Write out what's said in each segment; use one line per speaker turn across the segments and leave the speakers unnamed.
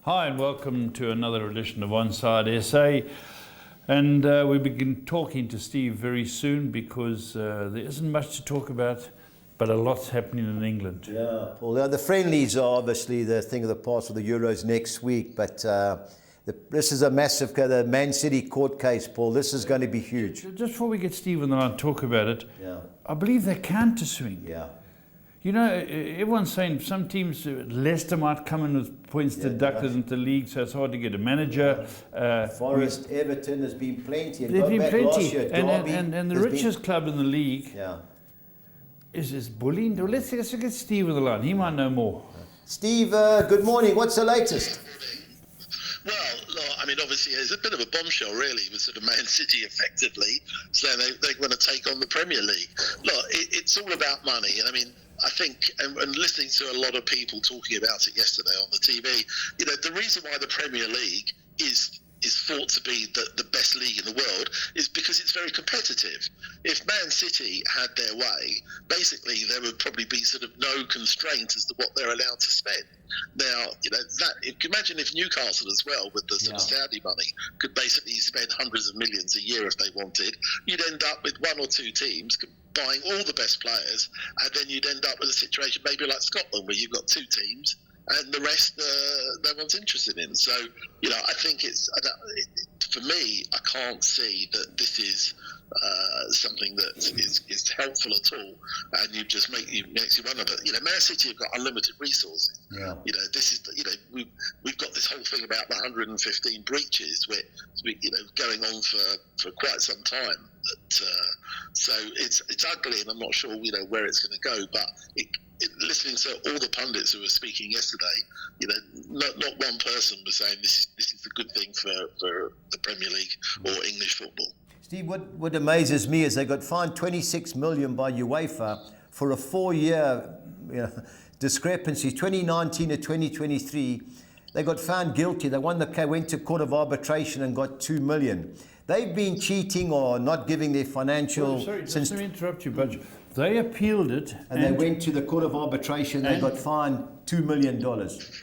Hi and welcome to another edition of OnSide SA. And we begin talking to Steve very soon because there isn't much to talk about, but a lot's happening in England.
Yeah, Paul. The friendlies are obviously the thing of the past for the Euros next week, but this is a massive, the Man City court case, Paul. This is going to be huge.
Just before we get Steve on the line and talk about it,
Yeah.
I believe they counter swing.
Yeah.
You know, everyone's saying some teams, Leicester might come in with points deducted into the league, so it's hard to get a manager.
Forest, Everton, there's been plenty.
There's been plenty.
Last year, Derby,
and the richest club in the league
yeah.
is bullying. Well, let's get Steve on the line. He might know more.
Steve, good morning. What's the latest?
Well, I mean, obviously, it's a bit of a bombshell, really, with sort of Man City effectively saying they want to take on the Premier League. Look, it's all about money. And I mean, I think, and listening to a lot of people talking about it yesterday on the TV, you know, the reason why the Premier League is thought to be the best league in the world is because it's very competitive. If Man City had their way, basically there would probably be sort of no constraint as to what they're allowed to spend. Now, you know, imagine if Newcastle as well, with the sort of Saudi money, could basically spend hundreds of millions a year if they wanted. You'd end up with one or two teams buying all the best players, and then you'd end up with a situation maybe like Scotland, where you've got two teams and the rest no one's interested in. So, you know, I think for me, I can't see that this is something that is helpful at all, and makes you wonder. But you know, Man City have got unlimited resources.
Yeah.
You know, this is we've got this whole thing about the 115 breaches, which you know going on for quite some time. So it's ugly, and I'm not sure where it's going to go. But listening to all the pundits who were speaking yesterday, you know, not one person was saying this is a good thing for the Premier League or English football.
Steve, what amazes me is they got fined 26 million by UEFA for a 4-year discrepancy, 2019 to 2023. They got found guilty. They went to court of arbitration and got 2 million. They've been cheating or not giving their financial...
Sorry, just let me interrupt you, but they appealed it.
And they went to the court of arbitration. They got fined $2 million,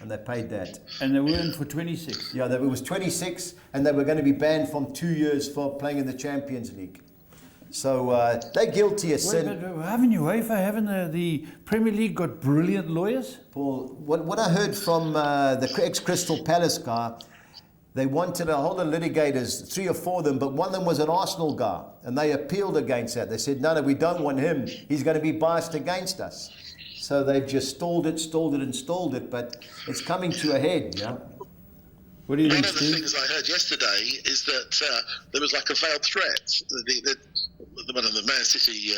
and they paid that.
And they were in for 26.
Yeah, it was 26, and they were going to be banned from 2 years for playing in the Champions League. So they're guilty as sin.
But haven't UEFA, the Premier League got brilliant lawyers?
Paul, what I heard from the ex-Crystal Palace guy, they wanted a whole lot of litigators, 3 or 4 of them, but one of them was an Arsenal guy, and they appealed against that. They said, no, we don't want him. He's going to be biased against us. So they've just stalled it, but it's coming to a head, yeah?
What do you think,
One of the things I heard yesterday is that there was like a veiled threat. One of the Man City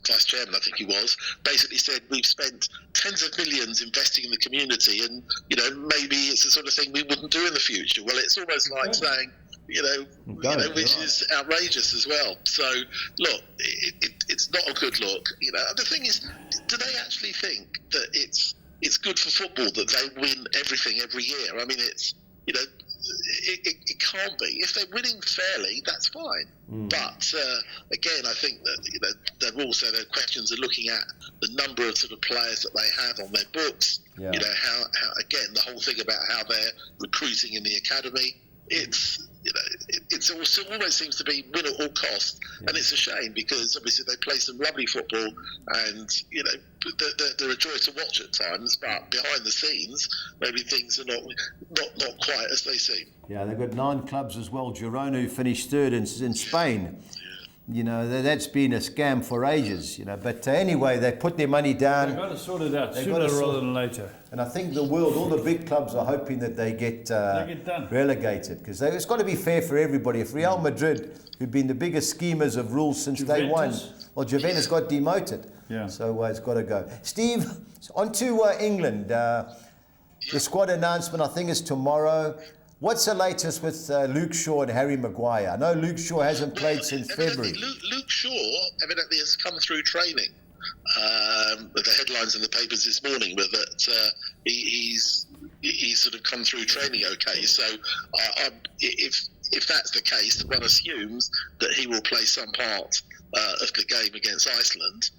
vice chairman, I think he was, basically said we've spent tens of millions investing in the community, and maybe it's the sort of thing we wouldn't do in the future. Well, it's almost like saying, which is outrageous as well. So look, it's not a good look. The thing is, do they actually think that it's good for football that they win everything every year? I mean, it can't be. If they're winning fairly, that's fine. But again, I think that there are questions of looking at the number of sort of players that they have on their books.
Yeah.
How again the whole thing about how they're recruiting in the academy. It almost seems to be win at all costs, and it's a shame because obviously they play some lovely football, and they're a joy to watch at times. But behind the scenes, maybe things are not quite as they seem.
Yeah, they've got 9 clubs as well. Girona, who finished 3rd in Spain. That's been a scam for ages. But anyway, they put their money down.
They've got to sort it out sooner rather than later.
And I think all the big clubs are hoping that they get relegated, because it's got to be fair for everybody. If Real Madrid, who've been the biggest schemers of rules since day one, well, Juventus got demoted.
Yeah.
So it's got to go. Steve, on to England. The squad announcement, I think, is tomorrow. What's the latest with Luke Shaw and Harry Maguire? I know Luke Shaw hasn't played since February.
Luke Shaw evidently has come through training. The headlines in the papers this morning were that he's sort of come through training okay. So if that's the case, one assumes that he will play some part of the game against Iceland.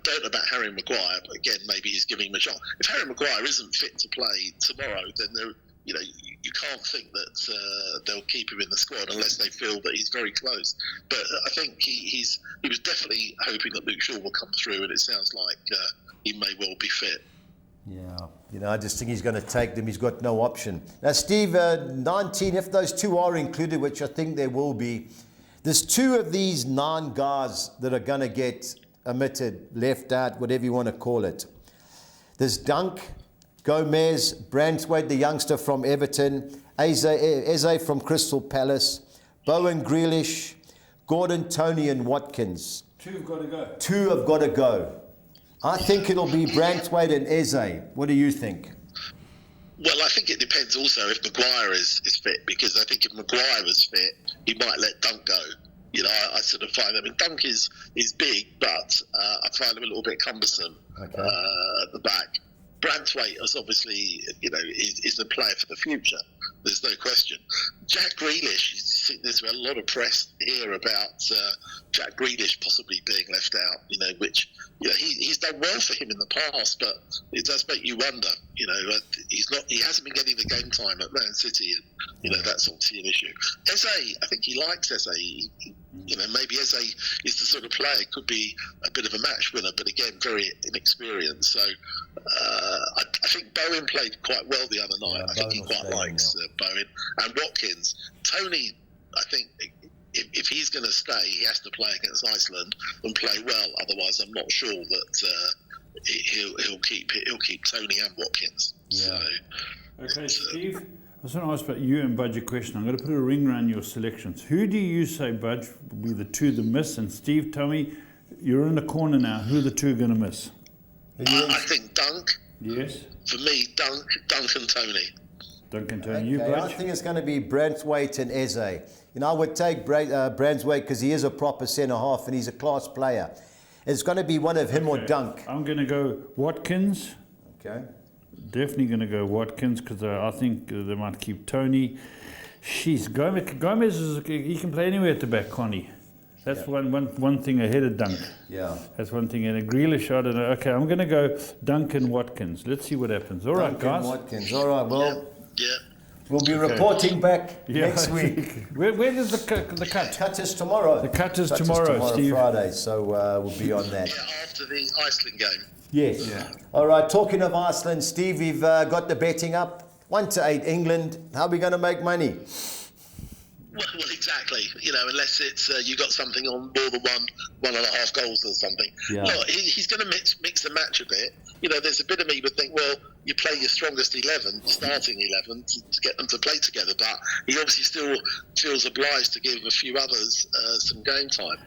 Don't know about Harry Maguire, but again, maybe he's giving him a shot. If Harry Maguire isn't fit to play tomorrow, then you can't think that they'll keep him in the squad unless they feel that he's very close. But I think he was definitely hoping that Luke Shaw will come through, and it sounds like he may well be fit.
Yeah, I just think he's going to take them. He's got no option. Now, Steve, 19, if those two are included, which I think there will be, there's 2 of these 9 guys that are going to get omitted, left out, whatever you want to call it. There's Dunk, Gomez, Branthwaite, the youngster from Everton, Eze from Crystal Palace, Bowen Grealish, Gordon, Tony and Watkins.
2 have got to go.
2 have got to go. I think it'll be Branthwaite and Eze. What do you think?
Well, I think it depends also if Maguire is fit, because I think if Maguire was fit, he might let Dunk go. I sort of find, Dunk is big, but I find him a little bit cumbersome at the back. Branthwaite is obviously, is the player for the future. There's no question. Jack Grealish, there's a lot of press here about Jack Grealish possibly being left out, which, he's done well for him in the past, but it does make you wonder, he hasn't been getting the game time at Man City, and, that's obviously an issue. Eze, I think he likes Eze. Maybe Eze is the sort of player, could be a bit of a match winner, but again, very inexperienced. So I think Bowen played quite well the other night. I think he quite likes Bowen. And Watkins. Tony, I think if he's going to stay, he has to play against Iceland and play well. Otherwise, I'm not sure that he'll keep Tony and Watkins.
Yeah. So, okay, Steve. I was going to ask about you and Budge a question. I'm going to put a ring around your selections. Who do you say, Budge, will be the 2 that miss? And Steve, tell me, you're in the corner now. Who are the 2 going to miss?
I think Dunk.
Yes.
For me, Dunk and Tony.
Dunk and Tony. You, Budge?
I think it's going to be Branthwaite and Eze. I would take Branthwaite because he is a proper centre-half and he's a class player. It's going to be one of him or Dunk.
I'm going to go Watkins.
Okay.
Definitely going to go Watkins because I think they might keep Tony. Gomez he can play anywhere at the back, can't he? That's one thing ahead of Dunk.
Yeah.
That's one thing. And a Grealish, I don't know. Okay, I'm going to go Dunk and Watkins. Let's see what happens. All right, guys.
Watkins. All right, well,
Yeah.
we'll be reporting back next week.
Where is the cut?
The cut is tomorrow.
The cut is tomorrow, Steve.
Friday, so we'll be on that.
Yeah, after the Iceland game.
Yes.
Yeah.
All right, talking of Iceland, Steve, we've got the betting up. 1-8 England. How are we going to make money?
Well, exactly. Unless it's you got something on more than 1.5 goals or something.
Yeah.
Look, he's going to mix the match a bit. There's a bit of me would think, well, you play your strongest 11, starting 11, to get them to play together. But he obviously still feels obliged to give a few others some game time.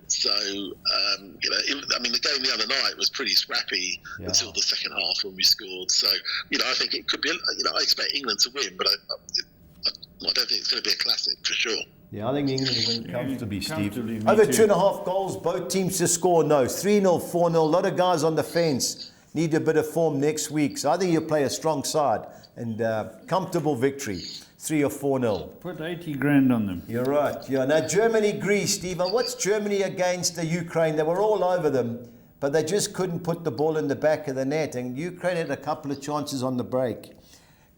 So, the game the other night was pretty scrappy until the second half when we scored. So, I think it could be, I expect England to win, but I don't think it's going to be a classic for sure.
Yeah, I think England will win comfortably, Steve.
Comfortably,
Over
me too.
2.5 goals, both teams to score, no. 3-0, 4-0. A lot of guys on the fence need a bit of form next week. So I think you'll play a strong side and comfortable victory. 3 or 4-0.
Put 80 grand on them.
You're right. Yeah. Now, Germany, Greece, Stephen. What's Germany against the Ukraine? They were all over them, but they just couldn't put the ball in the back of the net. And Ukraine had a couple of chances on the break.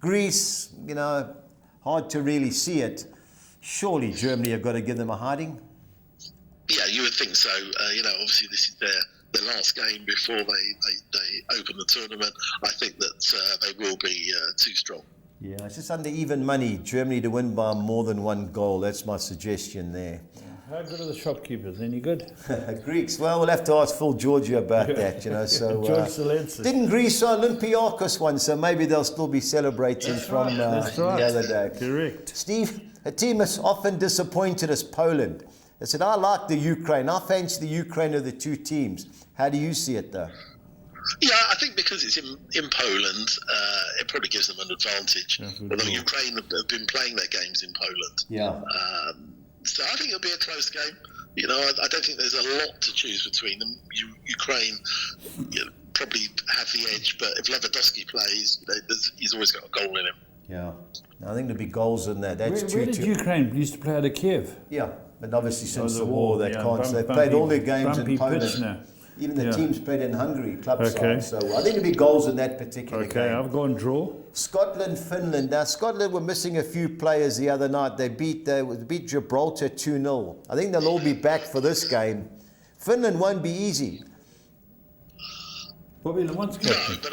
Greece, hard to really see it. Surely Germany have got to give them a hiding.
Yeah, you would think so. Obviously this is their last game before they open the tournament. I think that they will be too strong.
Yeah, it's just under even money, Germany to win by more than 1 goal. That's my suggestion there.
How good are the shopkeepers? Any good?
Greeks, well, we'll have to ask Phil Georgia about that, So
George Zelenski.
Didn't Greece Olympiakos one, so maybe they'll still be celebrating from the other day.
Correct.
Steve, a team has often disappointed us, Poland. I said, I like the Ukraine. I fancy the Ukraine of the 2 teams. How do you see it, though?
Yeah, I think because it's in Poland, it probably gives them an advantage. Although Ukraine have been playing their games in Poland.
Yeah.
So I think it'll be a close game. I don't think there's a lot to choose between them. Ukraine probably have the edge, but if Lewandowski plays, he's always got a goal in him.
Yeah. I think there'll be goals in that. That's
Where did Ukraine used to play out of Kiev?
Yeah, but obviously since the war, they can't. They've
bumpy,
played all their games in
pitch
Poland.
now.
Even the teams played in Hungary, club
Okay.
side. So I think there'll be goals in that particular
Okay,
game.
I've gone draw.
Scotland, Finland. Now, Scotland were missing a few players the other night. They beat Gibraltar 2-0. I think they'll all be back for this game. Finland won't be easy.
Bobby Lamont's
No,
captain.
but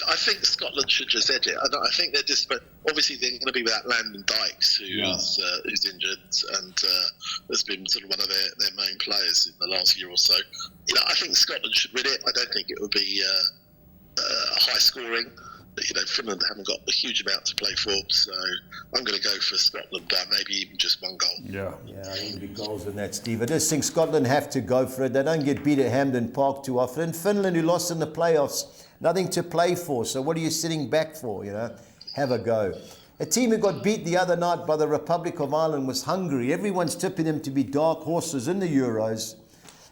I think Scotland should just edge it. I think they're just, but obviously they're going to be without Landon Dykes, who's injured, and has been sort of one of their main players in the last year or so. I think Scotland should win it. I don't think it would be high scoring. But, Finland haven't got a huge amount to play for, so I'm going to go for Scotland by maybe even just one goal.
Yeah.
Yeah, I think there'll be goals in that, Steve. I just think Scotland have to go for it. They don't get beat at Hampden Park too often. And Finland, who lost in the playoffs, nothing to play for. So what are you sitting back for, Have a go. A team who got beat the other night by the Republic of Ireland was Hungary. Everyone's tipping them to be dark horses in the Euros.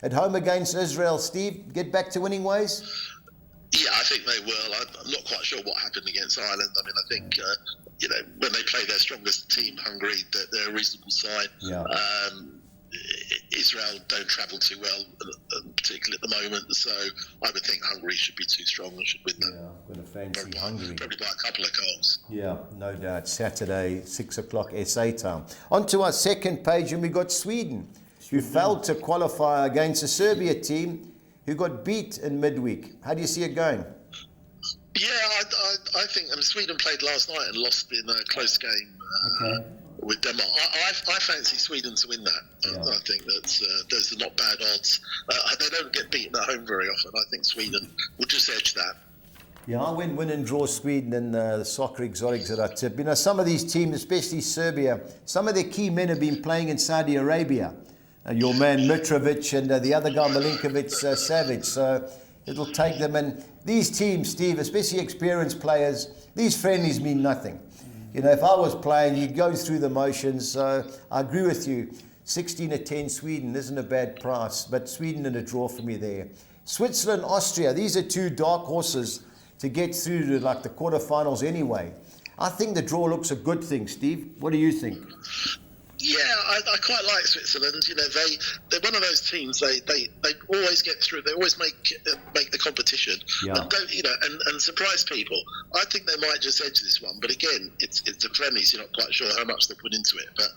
At home against Israel, Steve, get back to winning ways?
Yeah, I think they will. I'm not quite sure what happened against Ireland. I mean, I think, when they play their strongest team, Hungary, they're a reasonable side.
Yeah.
Israel don't travel too well, particularly at the moment. So I would think Hungary should be too strong and should win that.
Yeah, I'm going to fancy Hungary.
Probably by a couple of goals.
Yeah, no doubt. Saturday, 6 o'clock SA time. On to our second page, and we got Sweden, who failed to qualify against a Serbia team who got beat in midweek. How do you see it going?
Yeah, I think Sweden played last night and lost in a close game with Denmark. I fancy Sweden to win that. I think that there's not bad odds. They don't get beaten at home very often. I think Sweden will just edge that.
Yeah, I went win and draw Sweden in the soccer exotics that I tip. Some of these teams, especially Serbia, some of their key men have been playing in Saudi Arabia. Your man Mitrovic and the other guy Milinkovic Savic. So it'll take them. And these teams, Steve, especially experienced players, these friendlies mean nothing. If I was playing, you'd go through the motions. So I agree with you. 16-10 Sweden isn't a bad price, but Sweden in a draw for me there. Switzerland, Austria, these are two dark horses to get through to like the quarterfinals anyway. I think the draw looks a good thing, Steve. What do you think?
Yeah, I quite like Switzerland. They're one of those teams. They always get through. They always make the competition and surprise people. I think they might just edge this one, but again, it's the friendlies. You're not quite sure how much they put into it. But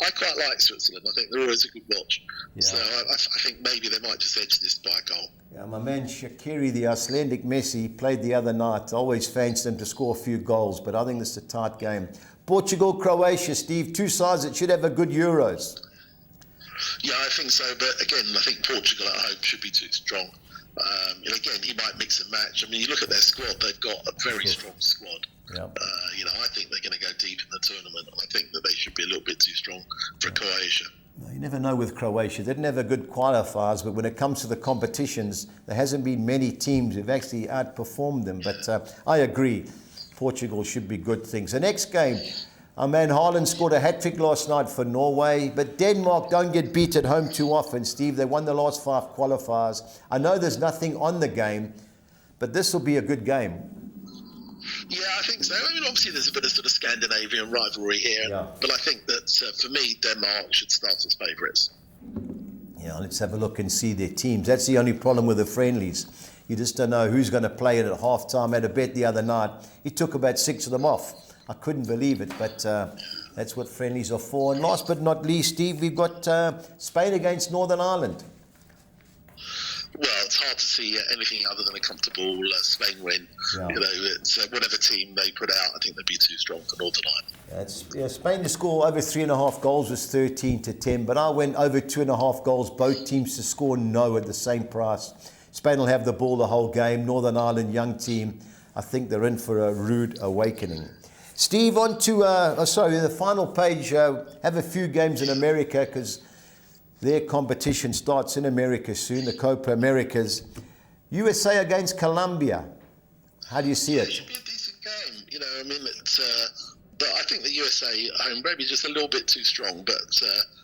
I quite like Switzerland. I think they're always a good watch. Yeah. So I think maybe they might just edge this by a goal.
Yeah, my man Shaqiri, the Icelandic Messi, played the other night. I always fancied him to score a few goals, but I think this is a tight game. Portugal, Croatia, Steve, two sides that should have a good Euros.
Yeah, I think so. But again, I think Portugal at home should be too strong. Again, he might mix and match. I mean, you look at their squad; they've got a very strong squad. Yeah. I think they're going to go deep in the tournament. I think that they should be a little bit too strong for Croatia.
You never know with Croatia. They didn't have a good qualifiers, but when it comes to the competitions, there hasn't been many teams who've actually outperformed them. But I agree. Portugal should be good things. The next game, our man Haaland scored a hat-trick last night for Norway, but Denmark don't get beat at home too often, Steve. They won the last 5 qualifiers. I know there's nothing on the game, but this will be a good game.
Yeah, I think so. I mean, obviously there's a bit of sort of Scandinavian rivalry here, but I think that for me, Denmark should start as favourites.
Yeah, let's have a look and see their teams. That's the only problem with the friendlies. You just don't know who's going to play it at half-time. I had a bet the other night. He took about 6 of them off. I couldn't believe it, but that's what friendlies are for. And last but not least, Steve, we've got Spain against Northern Ireland.
Well, it's hard to see anything other than a comfortable Spain win. Yeah. It's whatever team they put out, I think they'd be too strong for Northern Ireland.
Spain to score over 3.5 goals was 13-10, but I went over 2.5 goals, both teams to score no at the same price. Spain will have the ball the whole game. Northern Ireland, young team. I think they're in for a rude awakening. Steve, on to the final page. Have a few games in America because their competition starts in America soon, the Copa Americas. USA against Colombia. How do you see it?
It should be a decent game. But I think the USA at home maybe just a little bit too strong, but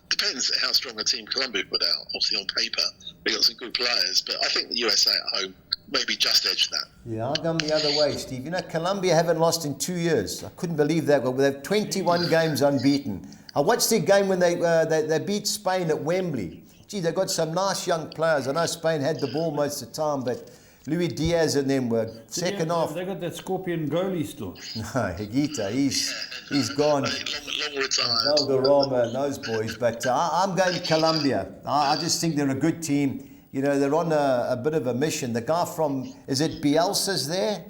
depends how strong a team Colombia put out. Obviously on paper, they got some good players, but I think the USA at home maybe just edge that. Yeah,
I'll go the other way, Steve. Colombia haven't lost in 2 years. I couldn't believe that. But they have 21 games unbeaten. I watched their game when they beat Spain at Wembley. gee, they got some nice young players. I know Spain had the ball most of the time, but Luis Diaz and them were second half.
They got that scorpion goalie still.
No, Higuita, he's gone.
Long retired.
Valderrama and those boys. But I'm going Colombia. I just think they're a good team. You know, they're on a bit of a mission. The guy from, is it Bielsa's there?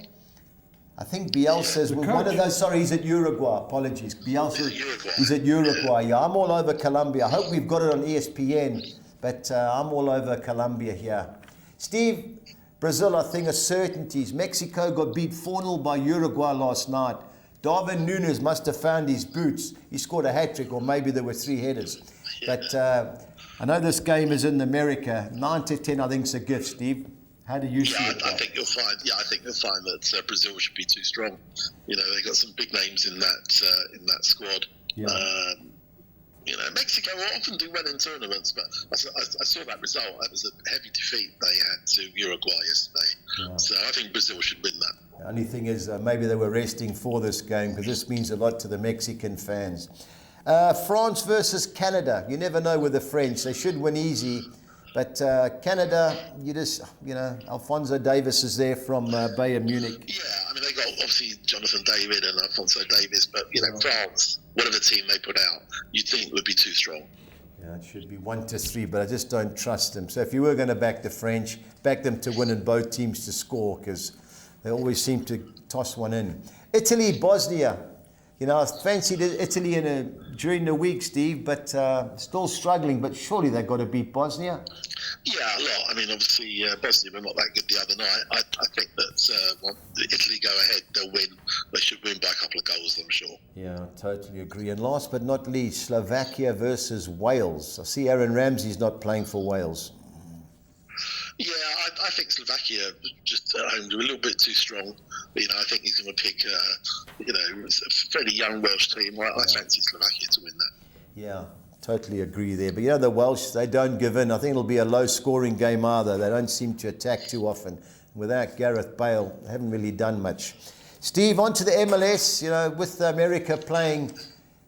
I think Bielsa's one of those. Sorry, he's at Uruguay. Apologies. Bielsa. He's at Uruguay. Yeah, I'm all over Colombia. I hope we've got it on ESPN, but I'm all over Colombia here. Steve, Brazil, I think, are certainties. Mexico got beat 4-0 by Uruguay last night. Darwin Núñez must have found his boots. He scored a hat-trick, or maybe there were 3 headers. But I know this game is in America. 9-10, I think, is a gift, Steve. How do you see it?
I think you'll find. Yeah, I think you'll find that Brazil should be too strong. You know, they got some big names in that squad.
Yeah.
You know, Mexico will often do well in tournaments, but I saw that result. That was a heavy defeat they had to Uruguay yesterday. Yeah. So I think Brazil should win that.
The only thing is maybe they were resting for this game, because this means a lot to the Mexican fans. France versus Canada. You never know with the French. They should win easy. But Canada, Alphonso Davies is there from Bayern Munich.
Yeah, I mean, they got obviously Jonathan David and Alphonso Davies, but, France, whatever team they put out, you'd think would be too strong.
Yeah, it should be 1-3, but I just don't trust them. So if you were going to back the French, back them to win and both teams to score, because they always seem to toss one in. Italy, Bosnia. You know, I fancied Italy during the week, Steve, but still struggling. But surely they've got to beat Bosnia.
Yeah, a lot. I mean, obviously, Bosnia were not that good the other night. I think that once Italy go ahead, they'll win. They should win by a couple of goals, I'm sure. Yeah,
totally agree. And last but not least, Slovakia versus Wales. I see Aaron Ramsey's not playing for Wales.
Yeah, I think Slovakia just at home are a little bit too strong. You know, I think he's going to pick, a fairly young Welsh team. I fancy Slovakia to win that.
Yeah, totally agree there. But, the Welsh, they don't give in. I think it'll be a low-scoring game either. They don't seem to attack too often. Without Gareth Bale, they haven't really done much. Steve, on to the MLS. With America playing,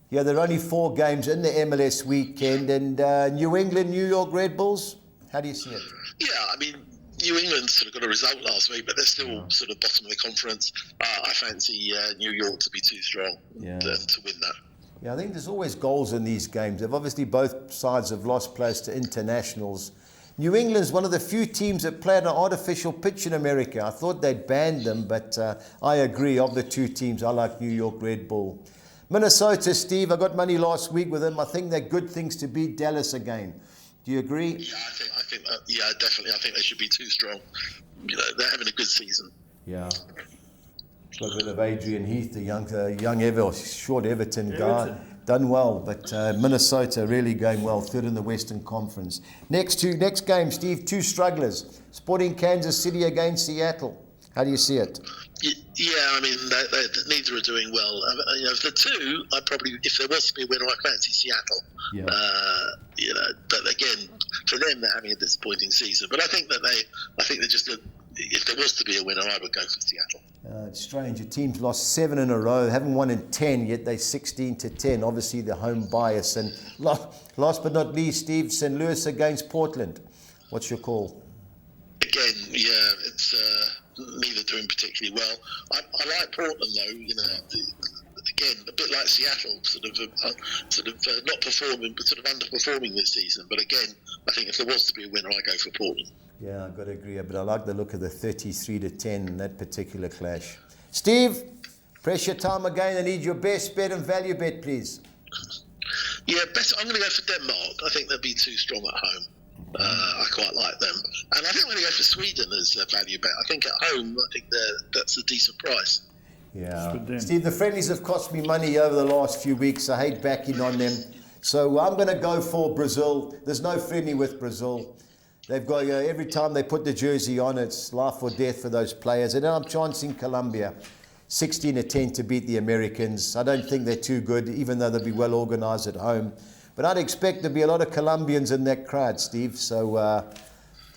there are only 4 games in the MLS weekend. And New England, New York Red Bulls, how do you see it?
Yeah, I mean, New England sort of got a result last week, but they're still sort of bottom of the conference. I fancy New York to be too strong to win that.
Yeah, I think there's always goals in these games. They've obviously both sides have lost players to internationals. New England's one of the few teams that play on an artificial pitch in America. I thought they'd banned them, but I agree. Of the 2 teams, I like New York Red Bull. Minnesota, Steve, I got money last week with them. I think they're good things to beat Dallas again. Do you agree?
Yeah, I think that, definitely. I think they should be too strong. They're having a good season.
Yeah. Got a bit of Adrian Heath, the young short Everton guy. Done well, but Minnesota really going well, 3rd in the Western Conference. Next game, Steve, 2 strugglers. Sporting Kansas City against Seattle. How do you see it?
Yeah, I mean, neither are doing well. Of the 2, I probably, if there was to be a winner, I fancy Seattle. Yeah. But again, for them, they're having a disappointing season. But I think they're just if there was to be a winner, I would go for Seattle.
It's strange. The team's lost 7 in a row. They haven't won in 10 yet. They're 16-10. Obviously, the home bias. And last but not least, Steve, St. Louis against Portland. What's your call?
Again, it's neither doing particularly well. I like Portland though. Again, a bit like Seattle, sort of not performing, but sort of underperforming this season. But again, I think if there was to be a winner, I go for Portland. Yeah, I've got to agree. But I like the look of the 33-10 in that particular clash. Steve, pressure time again. I need your best bet and value bet, please. Yeah, I'm going to go for Denmark. I think they'll be too strong at home. I quite like them. And I think I'm going to go for Sweden as a value bet. I think at home, that's a decent price. Yeah. Steve, the friendlies have cost me money over the last few weeks. I hate backing on them. So I'm going to go for Brazil. There's no friendly with Brazil. They've got, every time they put the jersey on, it's life or death for those players. And then I'm chancing Colombia, 16-10 to beat the Americans. I don't think they're too good, even though they'll be well organised at home. But I'd expect there'll be a lot of Colombians in that crowd, Steve. So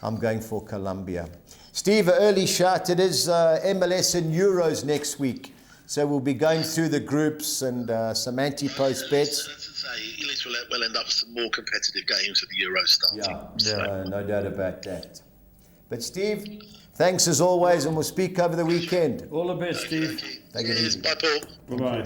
I'm going for Colombia. Steve, an early shout. It is MLS and Euros next week. So we'll be going through the groups and some anti-post bets. which will end up some more competitive games at the Euro starting.
No doubt about that. But Steve, thanks as always, and we'll speak over the weekend.
All the best, Steve.
Take it easy.
Bye, Paul.
Bye-bye.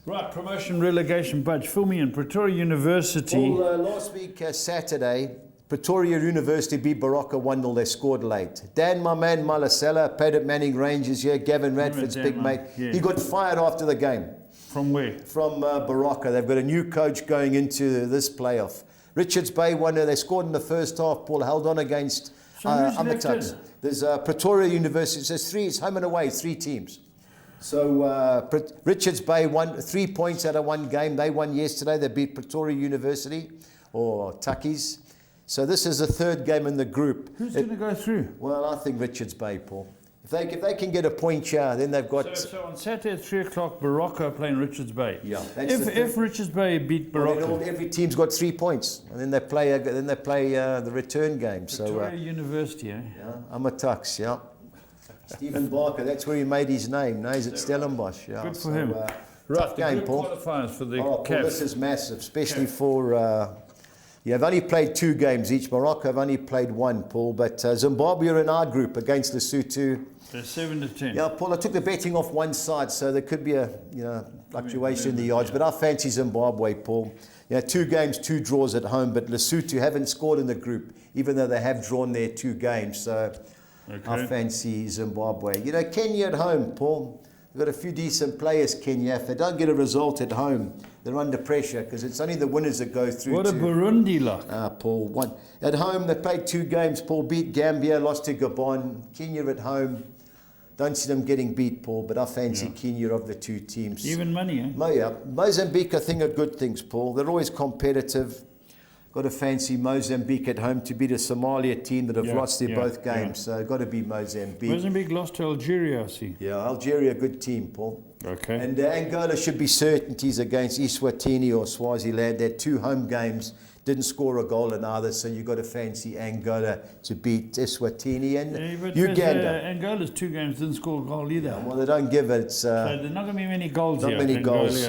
Right, promotion relegation badge. Fill me in. Pretoria University.
Well, last week, Saturday, Pretoria University beat Baroka 1-0. They scored late. Dan, my man, Malasela, played at Manning Rangers here. Gavin Radford's big mate. Yeah. He got fired after the game.
From where? From
Baroka. They've got a new coach going into this playoff. Richards Bay won. They scored in the first half. Paul held on against Amatuks. There's Pretoria University. There's three. It's home and away. 3 teams. So Richards Bay won 3 points out of one game. They won yesterday. They beat Pretoria University, or Tuckies. So this is the 3rd game in the group.
Who's going to go through?
Well, I think Richards Bay, Paul. If they can get a point here, then they've got...
So on Saturday at 3 o'clock, Baroka playing Richards Bay.
Yeah.
If Richards Bay beat Baroka...
Well, every team's got 3 points. And then they play the return game.
Pretoria University, eh?
Yeah, Amatuks, yeah. Stephen Barker, that's where he made his name. Now he's at Stellenbosch. Yeah.
Good for him.
Tough game, Paul.
Qualifiers for the
Paul, this is massive, especially for... I've only played 2 games each. Morocco have only played 1, Paul. But Zimbabwe are in our group against Lesotho.
They're 7-10.
Yeah, Paul, I took the betting off one side, so there could be a fluctuation in the odds. But I fancy Zimbabwe, Paul. 2 games, 2 draws at home. But Lesotho haven't scored in the group, even though they have drawn their 2 games. So I fancy Zimbabwe. Kenya at home, Paul. They've got a few decent players, Kenya. If they don't get a result at home, they're under pressure because it's only the winners that go through.
What a Burundi like.
Paul. At home, they played 2 games. Paul beat Gambia, lost to Gabon. Kenya at home. Don't see them getting beat, Paul, but I fancy Kenya of the 2 teams.
Even money, eh?
Mozambique, I think, are good things, Paul. They're always competitive. Got to fancy Mozambique at home to beat a Somalia team that have lost their both games. So got to be Mozambique.
Mozambique lost to Algeria, I see.
Yeah, Algeria, good team, Paul.
Okay.
And Angola should be certainties against Eswatini or Swaziland. They had 2 home games, didn't score a goal in either, so you've got to fancy Angola to beat Eswatini and Uganda.
Angola's 2 games didn't score a goal either.
Yeah, well, they don't give it.
So there's not going to be many goals
not
here.
Not many goals.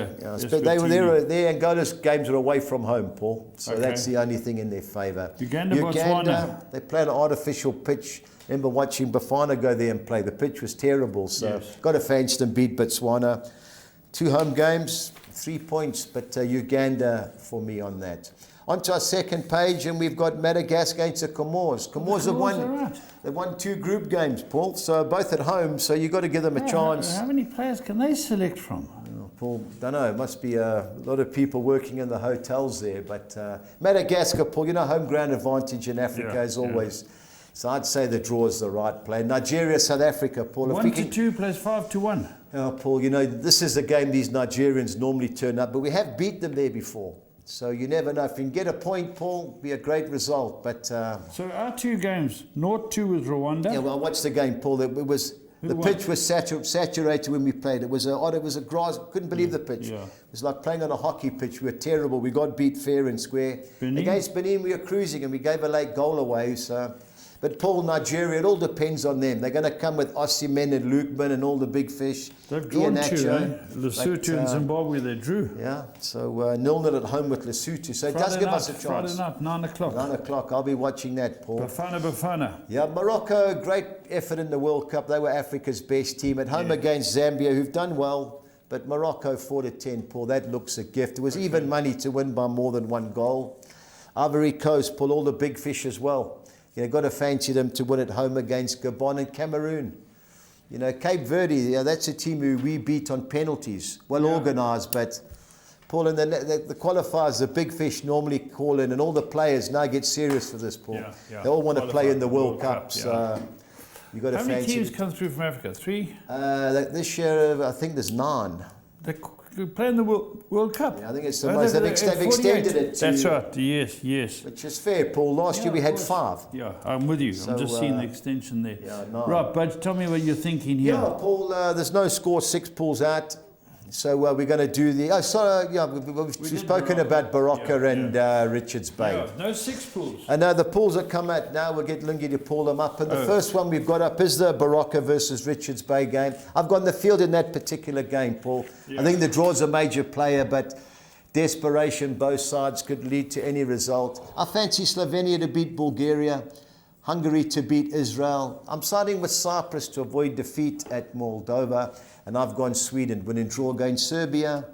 But their Angola's games are away from home, Paul. So that's the only thing in their favour.
Uganda, Botswana.
They play an artificial pitch. Remember watching Bafana go there and play. The pitch was terrible. So got to fancy them beat Botswana. 2 home games, 3 points. But Uganda for me on that. On to our second page, and we've got Madagascar against the Comores. Comores have won. They've won 2 group games, Paul. So both at home. So you've got to give them a chance.
How many players can they select from?
Paul, don't know. It must be a lot of people working in the hotels there. But Madagascar, Paul, home ground advantage in Africa as always. So I'd say the draw is the right play. Nigeria, South Africa, Paul.
1-2 plays 5-1.
Oh, Paul, this is the game these Nigerians normally turn up, but we have beat them there before. So you never know. If you can get a point, Paul, be a great result. But
so our 2 games, 0-2 with Rwanda.
Yeah, well, watch the game, Paul. The pitch was saturated when we played. It was a grass. Couldn't believe the pitch. Yeah. It was like playing on a hockey pitch. We were terrible. We got beat fair and square. Against Benin, we were cruising and we gave a late goal away. So. But Paul, Nigeria, it all depends on them. They're going to come with Osimhen and Lukman and all the big fish.
They've drawn 2, Lesotho and Zimbabwe, they drew.
Yeah, so 0-0 at home with Lesotho. So it does give us a chance.
Friday night, 9 o'clock.
9 o'clock, I'll be watching that, Paul.
Bafana.
Yeah, Morocco, great effort in the World Cup. They were Africa's best team. At home against Zambia, who've done well. But Morocco 4-10, Paul, that looks a gift. It was even money to win by more than 1 goal. Ivory Coast, Paul, all the big fish as well. Got to fancy them to win at home against Gabon and Cameroon. Cape Verde, that's a team who we beat on penalties. Well organised, but Paul, in the qualifiers, the big fish normally call in, and all the players now get serious for this, Paul. They all want to play in the World Cup. So you got to fancy.
How many teams come through from Africa? 3?
This year, I think there's 9.
They play in the World Cup.
Yeah, I think it's the most. They've extended it to...
That's right, yes.
Which is fair, Paul. Last year we had 5.
Yeah, I'm with you. So, I'm just seeing the extension there.
Yeah, 9.
Right, Budge, tell me what you're thinking here.
Yeah, Paul, there's no score, 6 pools out. So we're going to do the... we've spoken about Baroka and Richards Bay.
Yeah, no 6 pools.
And the pools that come out now, we'll get Lungi to pull them up. And the first one we've got up is the Baroka versus Richards Bay game. I've gone the field in that particular game, Paul. Yeah. I think the draw's a major player, but Desperation, both sides could lead to any result. I fancy Slovenia to beat Bulgaria, Hungary to beat Israel. I'm siding with Cyprus to avoid defeat at Moldova, and I've gone Sweden, win and draw against Serbia,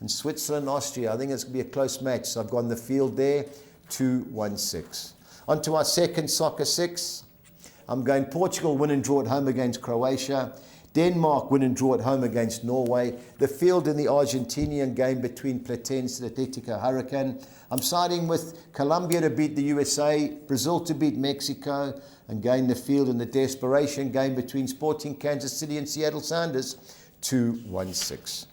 and Switzerland, Austria. I think it's going to be a close match, so I've gone the field there, 2-1-6. On to our second soccer six. I'm going Portugal, win and draw at home against Croatia. Denmark, win and draw at home against Norway. The field in the Argentinian game between Platense and Atletico Hurricane. I'm siding with Colombia to beat the USA, Brazil to beat Mexico, and gain the field in the desperation game between Sporting Kansas City and Seattle Sounders, 2-1-6.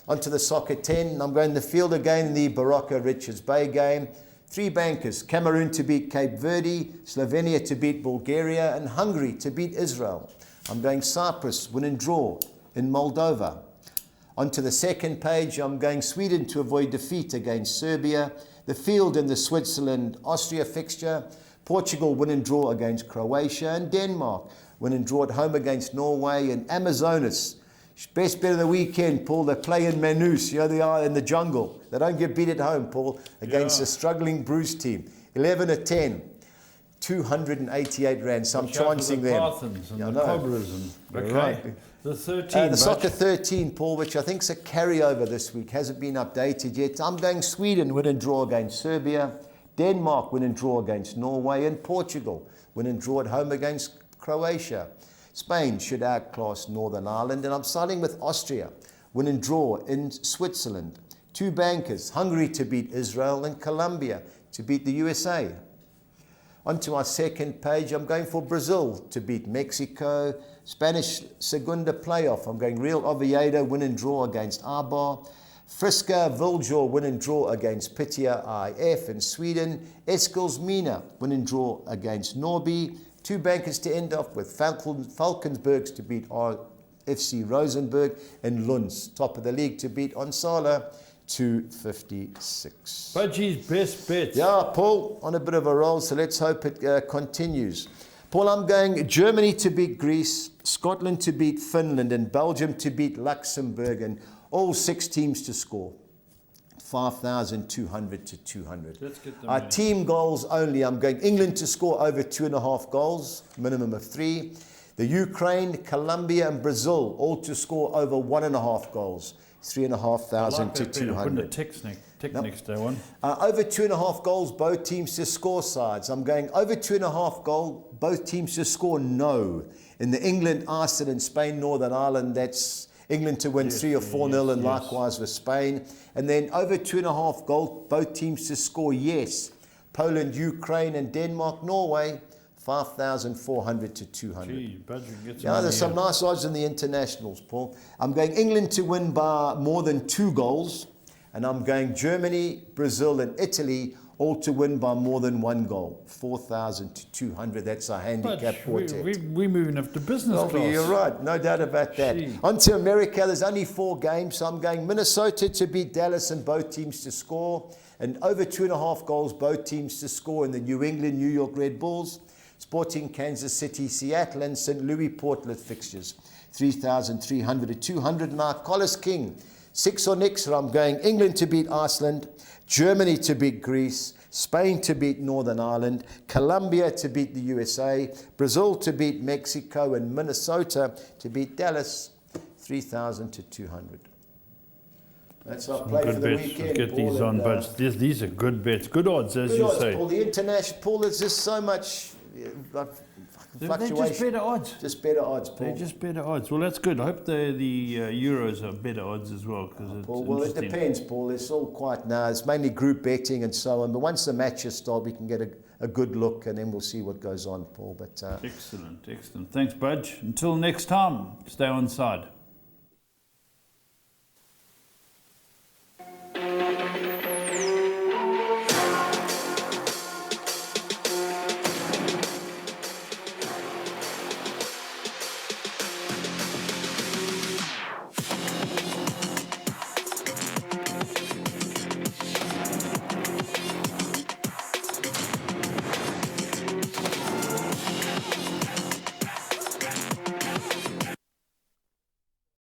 On to the soccer 10. I'm going the field again in the Barocca Richards Bay game. 3 bankers, Cameroon to beat Cape Verde, Slovenia to beat Bulgaria, and Hungary to beat Israel. I'm going Cyprus, win and draw in Moldova. Onto the second page, I'm going Sweden to avoid defeat against Serbia. The field in the Switzerland-Austria fixture. Portugal, win and draw against Croatia. And Denmark, win and draw at home against Norway. And Amazonas, best bet of the weekend, Paul. They play in Manus, they are in the jungle. They don't get beat at home, Paul, against a struggling Bruce team. 11-10. 288 rand. So I'm chancing them.
And the Cobras and okay.
Right.
The 13.
The soccer 13, Paul, which I think is a carryover this week, hasn't been updated yet. I'm going Sweden, win and draw against Serbia. Denmark, win and draw against Norway. And Portugal, win and draw at home against Croatia. Spain should outclass Northern Ireland. And I'm siding with Austria, win and draw in Switzerland. 2 bankers, Hungary to beat Israel and Colombia to beat the USA. On to our second page, I'm going for Brazil to beat Mexico. Spanish Segunda playoff, I'm going Real Oviedo, win and draw against Arbar. Friska Viljor, win and draw against Pitya IF in Sweden. Eskilsmina, win and draw against Norby. 2 bankers to end off with Falkensbergs to beat FC Rosenborg. And Lunds, top of the league, to beat Onsala. 256.
Budgie's best bet.
Yeah, Paul, on a bit of a roll, so let's hope it continues. Paul, I'm going Germany to beat Greece, Scotland to beat Finland, and Belgium to beat Luxembourg, and all 6 teams to score. 5,200 to 200.
Let's get them
Our
ready.
team goals only. I'm going England to score over 2.5 goals, minimum of 3. The Ukraine, Colombia, and Brazil all to score over 1.5 goals. 3,500 to 200.
Put a tick next to one.
Over 2.5 goals, both teams to score sides. I'm going over 2.5 goal, both teams to score no. In the England, Iceland, and Spain, Northern Ireland, that's England to win 3 or 4-0, and likewise with Spain. And then over 2.5 goal, both teams to score yes. Poland, Ukraine, and Denmark, Norway. 5,400 to 200.
Gee, Budgie, get some
Yeah, there's
money
some
in.
nice odds in the internationals, Paul. I'm going England to win by more than 2 goals. And I'm going Germany, Brazil, and Italy all to win by more than 1 goal. 4,000 to 200. That's our handicap quartet.
We're moving up to business class.
You're right. No doubt about that.
Gee.
On to America. There's only 4 games. So I'm going Minnesota to beat Dallas and both teams to score. And over 2.5 goals, both teams to score in the New England, New York Red Bulls. Sporting Kansas City, Seattle, and St. Louis Portland fixtures. 3,300 to 200. And our Collis King, 6 or nix. I'm going England to beat Iceland, Germany to beat Greece, Spain to beat Northern Ireland, Colombia to beat the USA, Brazil to beat Mexico, and Minnesota to beat Dallas. 3,000 to 200. That's our play for
Good
the
bets.
weekend.
Let's get
Paul,
these on,
and,
Budge. These are good bets. Good odds, as
good
you
odds,
say.
Paul. The international, Paul, there's just so much
They're
fluctuation.
just better odds.
Just better odds, Paul.
They're just better odds. Well, that's good. I hope the Euros are better odds as well.
Well, it depends, Paul. It's all quite now. It's mainly group betting and so on. But once the matches start, we can get a good look, and then we'll see what goes on, Paul. But
Excellent. Thanks, Budge. Until next time, stay on side.